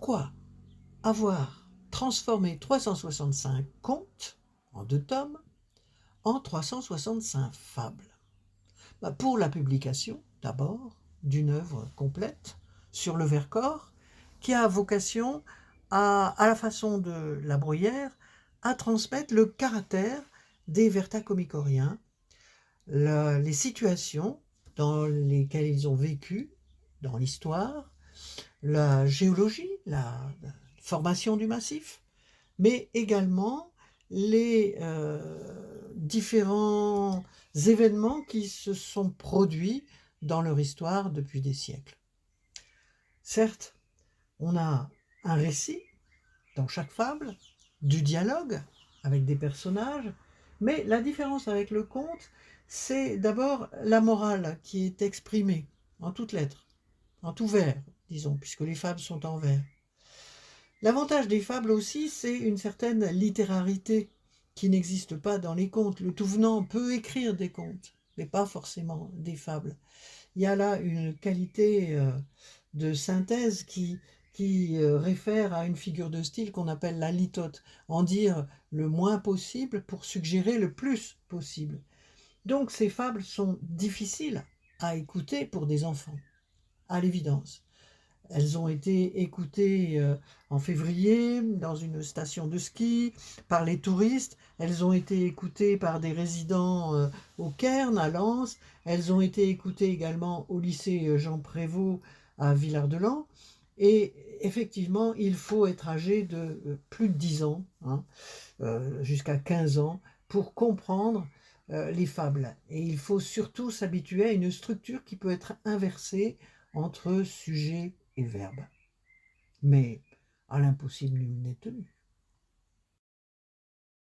Pourquoi avoir transformé 365 contes en 2 tomes en 365 fables? Pour la publication, d'abord, d'une œuvre complète sur le Vercors qui a vocation à la façon de La Bruyère, à transmettre le caractère des Vertacomicoriens, les situations dans lesquelles ils ont vécu dans l'histoire, la géologie, la formation du massif, mais également les différents événements qui se sont produits dans leur histoire depuis des siècles. Certes, on a un récit dans chaque fable, du dialogue avec des personnages, mais la différence avec le conte, c'est d'abord la morale qui est exprimée en toutes lettres, en tout vers, disons, puisque les fables sont en vers. L'avantage des fables aussi, c'est une certaine littérarité qui n'existe pas dans les contes. Le tout venant peut écrire des contes, mais pas forcément des fables. Il y a là une qualité de synthèse qui réfère à une figure de style qu'on appelle la litote, en dire le moins possible pour suggérer le plus possible. Donc ces fables sont difficiles à écouter pour des enfants, à l'évidence. Elles ont été écoutées en février dans une station de ski par les touristes. Elles ont été écoutées par des résidents au Cairn, à Lens. Elles ont été écoutées également au lycée Jean Prévost à Villard-de-Lans. Et effectivement, il faut être âgé de plus de 10 ans, hein, jusqu'à 15 ans, pour comprendre les fables. Et il faut surtout s'habituer à une structure qui peut être inversée entre sujet et verbe. Mais à l'impossible nul n'est tenu.